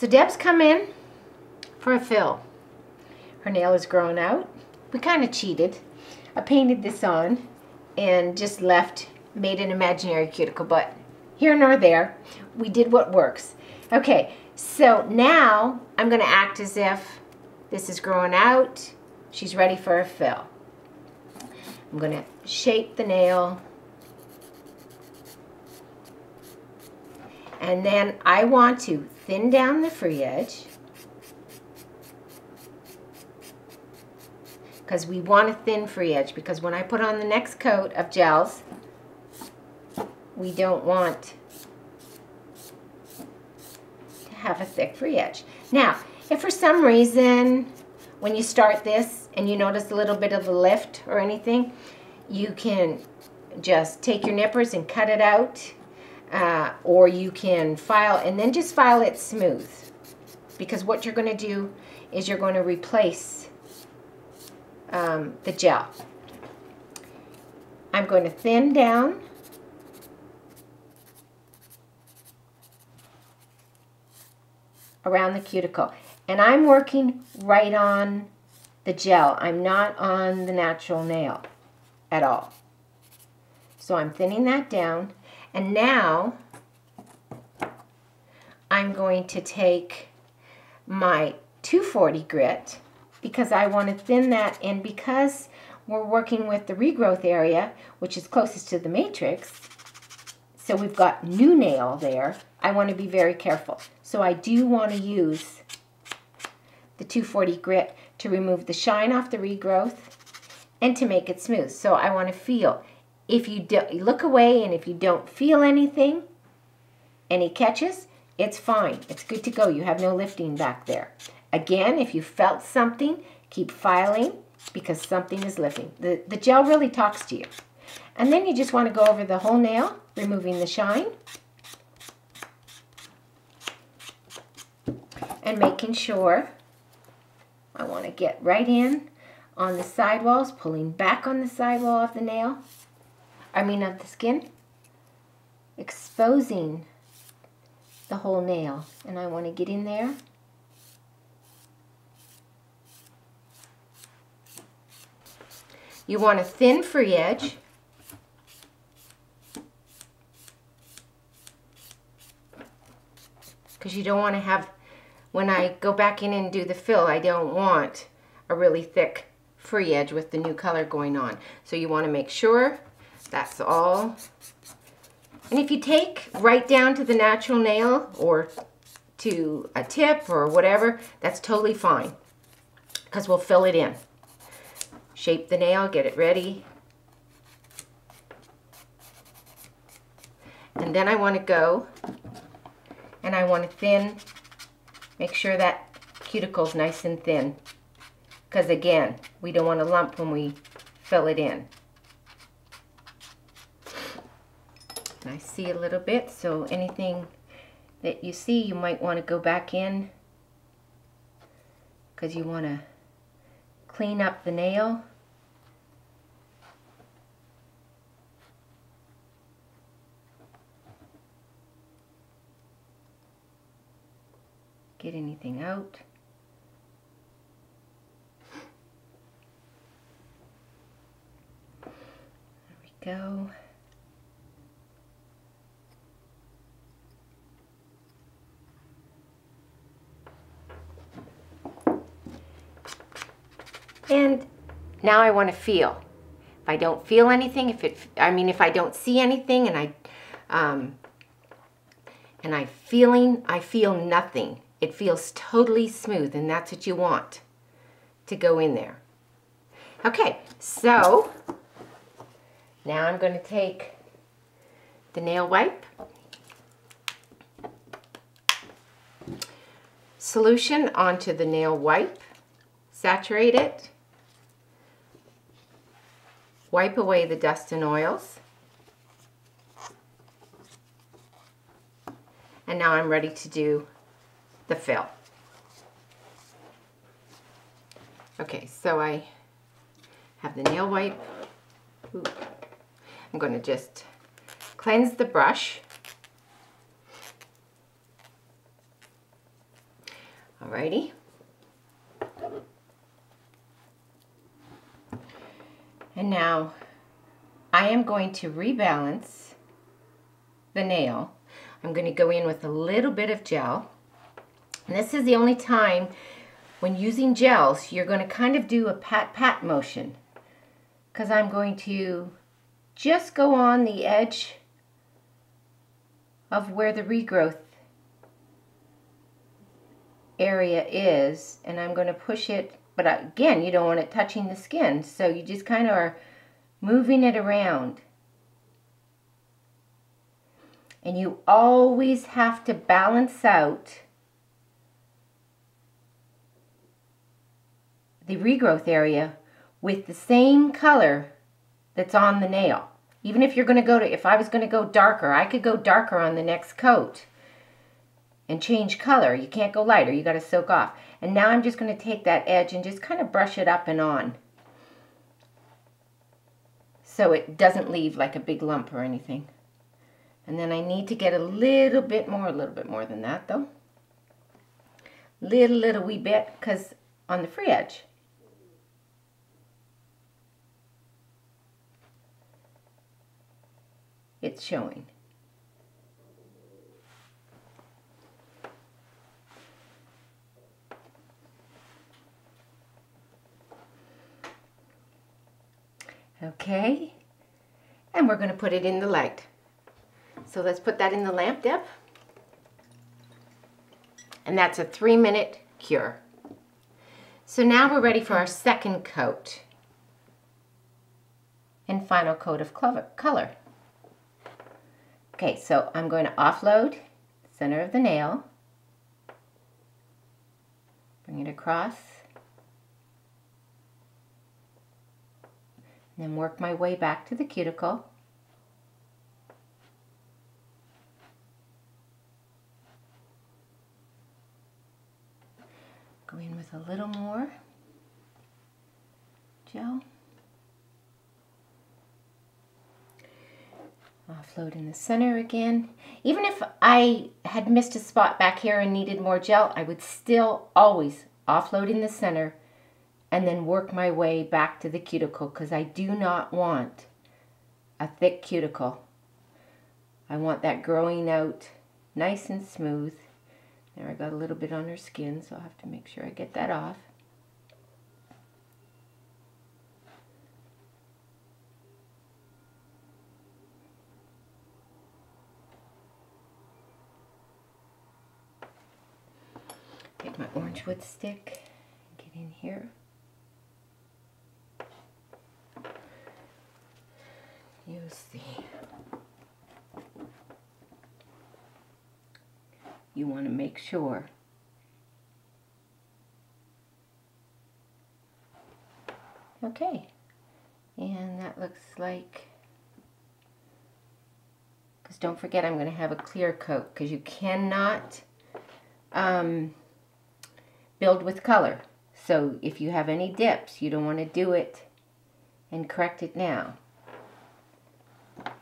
So Deb's come in for a fill. Her nail is growing out. We kind of cheated. I painted this on and just made an imaginary cuticle, but here nor there. We did what works. Okay, so now I'm going to act as if this is growing out. She's ready for a fill. I'm going to shape the nail. And then I want to thin down the free edge, because we want a thin free edge, because when I put on the next coat of gels, we don't want to have a thick free edge. Now, if for some reason when you start this and you notice a little bit of a lift or anything, you can just take your nippers and cut it out. Or you can file and then just file it smooth, because what you're going to do is you're going to replace the gel. I'm going to thin down around the cuticle, and I'm working right on the gel. I'm not on the natural nail at all. So I'm thinning that down. And now I'm going to take my 240 grit, because I want to thin that, and because we're working with the regrowth area, which is closest to the matrix, so we've got new nail there, I want to be very careful. So I do want to use the 240 grit to remove the shine off the regrowth and to make it smooth. So I want to feel. If you look away and if you don't feel anything, any catches, it's fine. It's good to go. You have no lifting back there. Again, if you felt something, keep filing, because something is lifting. The gel really talks to you. And then you just want to go over the whole nail, removing the shine, and making sure I want to get right in on the sidewalls, pulling back on the sidewall of the nail. Of the skin, exposing the whole nail. And I want to get in there. You want a thin free edge. Because you don't want to have, when I go back in and do the fill, I don't want a really thick free edge with the new color going on. So you want to make sure that's all. And if you take right down to the natural nail or to a tip or whatever, that's totally fine, because we'll fill it in. Shape the nail, get it ready. And then I want to go and I want to thin, make sure that cuticle's nice and thin, because again, we don't want a lump when we fill it in. I see a little bit, so anything that you see, you might want to go back in, because you want to clean up the nail. Get anything out. There we go. And now I want to feel. If I don't feel anything, if I don't see anything, and I feel nothing. It feels totally smooth, and that's what you want to go in there. Okay, so now I'm going to take the nail wipe, solution onto the nail wipe, saturate it, wipe away the dust and oils, and now I'm ready to do the fill. Okay, so I have the nail wipe. Ooh. I'm going to just cleanse the brush. Alrighty. And now I am going to rebalance the nail. I'm going to go in with a little bit of gel. And this is the only time when using gels you're going to kind of do a pat-pat motion, because I'm going to just go on the edge of where the regrowth area is, and I'm going to push it, but again, you don't want it touching the skin, so you just kind of are moving it around. And you always have to balance out the regrowth area with the same color that's on the nail. Even if you're going to go to, if I was going to go darker, I could go darker on the next coat and change color. You can't go lighter, you got to soak off. And now I'm just going to take that edge and just kind of brush it up and on, so it doesn't leave like a big lump or anything. And then I need to get a little bit more than that though. Little wee bit, because on the free edge, it's showing. Okay, and we're going to put it in the light. So let's put that in the lamp, Deb. And that's a 3-minute cure. So now we're ready for our second coat and final coat of color. Okay, so I'm going to offload the center of the nail, bring it across, and then work my way back to the cuticle. Go in with a little more gel. Offload in the center again. Even if I had missed a spot back here and needed more gel, I would still always offload in the center and then work my way back to the cuticle, because I do not want a thick cuticle. I want that growing out nice and smooth. There, I got a little bit on her skin, so I'll have to make sure I get that off. Take my orange wood stick, get in here. Use the, you want to make sure okay, and that looks like, because don't forget I'm going to have a clear coat, because you cannot build with color. So if you have any dips, you don't want to do it and correct it now.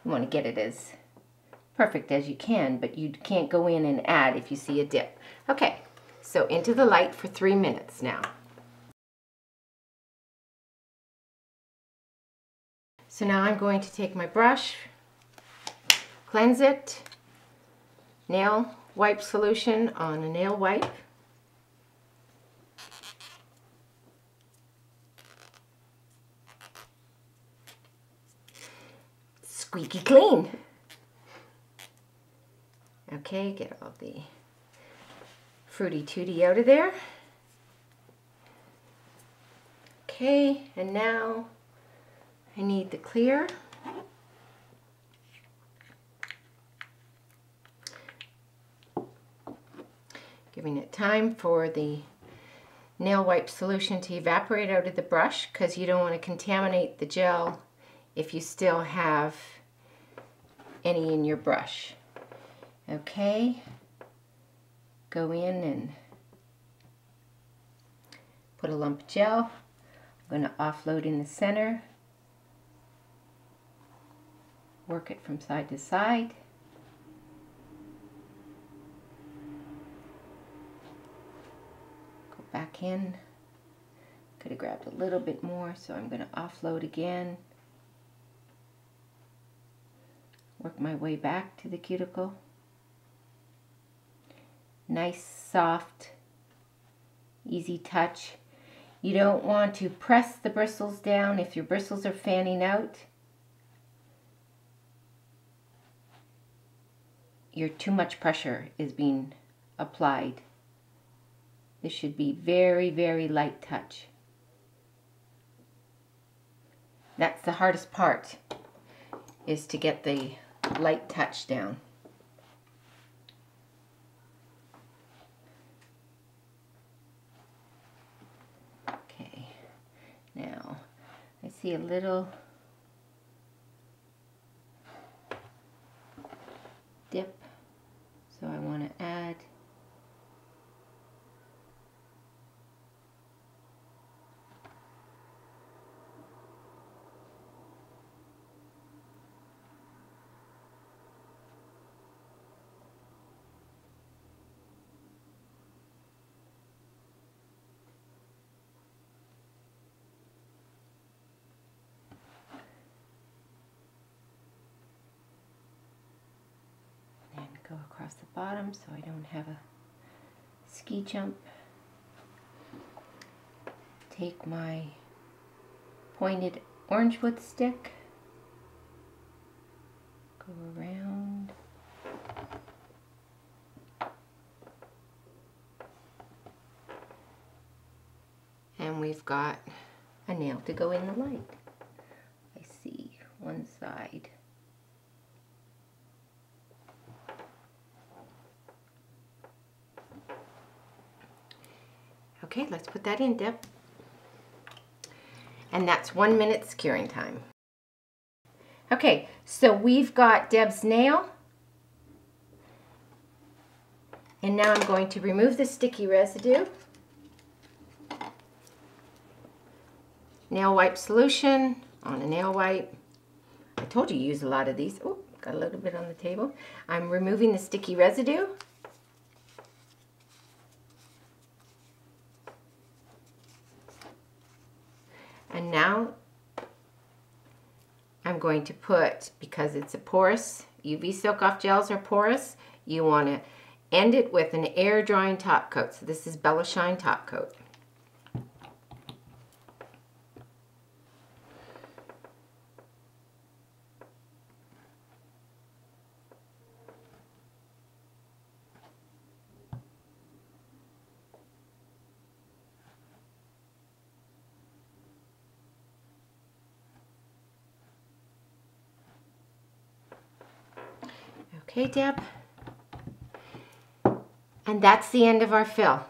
You want to get it as perfect as you can, but you can't go in and add if you see a dip. Okay, so into the light for 3 minutes now. So now I'm going to take my brush, cleanse it, nail wipe solution on a nail wipe. Squeaky clean. Okay, get all the fruity tooty out of there. Okay, and now I need the clear. Giving it time for the nail wipe solution to evaporate out of the brush, because you don't want to contaminate the gel if you still have any in your brush. Okay, go in and put a lump of gel. I'm going to offload in the center, work it from side to side. back in. Could have grabbed a little bit more, so I'm going to offload again. Work my way back to the cuticle. Nice, soft, easy touch. You don't want to press the bristles down if your bristles are fanning out. Too much pressure is being applied. This should be very, very light touch. That's the hardest part, is to get the light touch down. Okay, now I see a little dip, so I want to add and go across the bottom so I don't have a ski jump. Take my pointed orange wood stick, go around, and we've got a nail to go in the light. I see one side. Okay, let's put that in, Deb. And that's 1 minute curing time. Okay, so we've got Deb's nail. And now I'm going to remove the sticky residue. Nail wipe solution on a nail wipe. I told you use a lot of these. Oh, got a little bit on the table. I'm removing the sticky residue. And now I'm going to put, because it's a porous, UV Silk Off gels are porous, you want to end it with an air drying top coat. So this is Bella Shine top coat. Okay, Deb. And that's the end of our fill.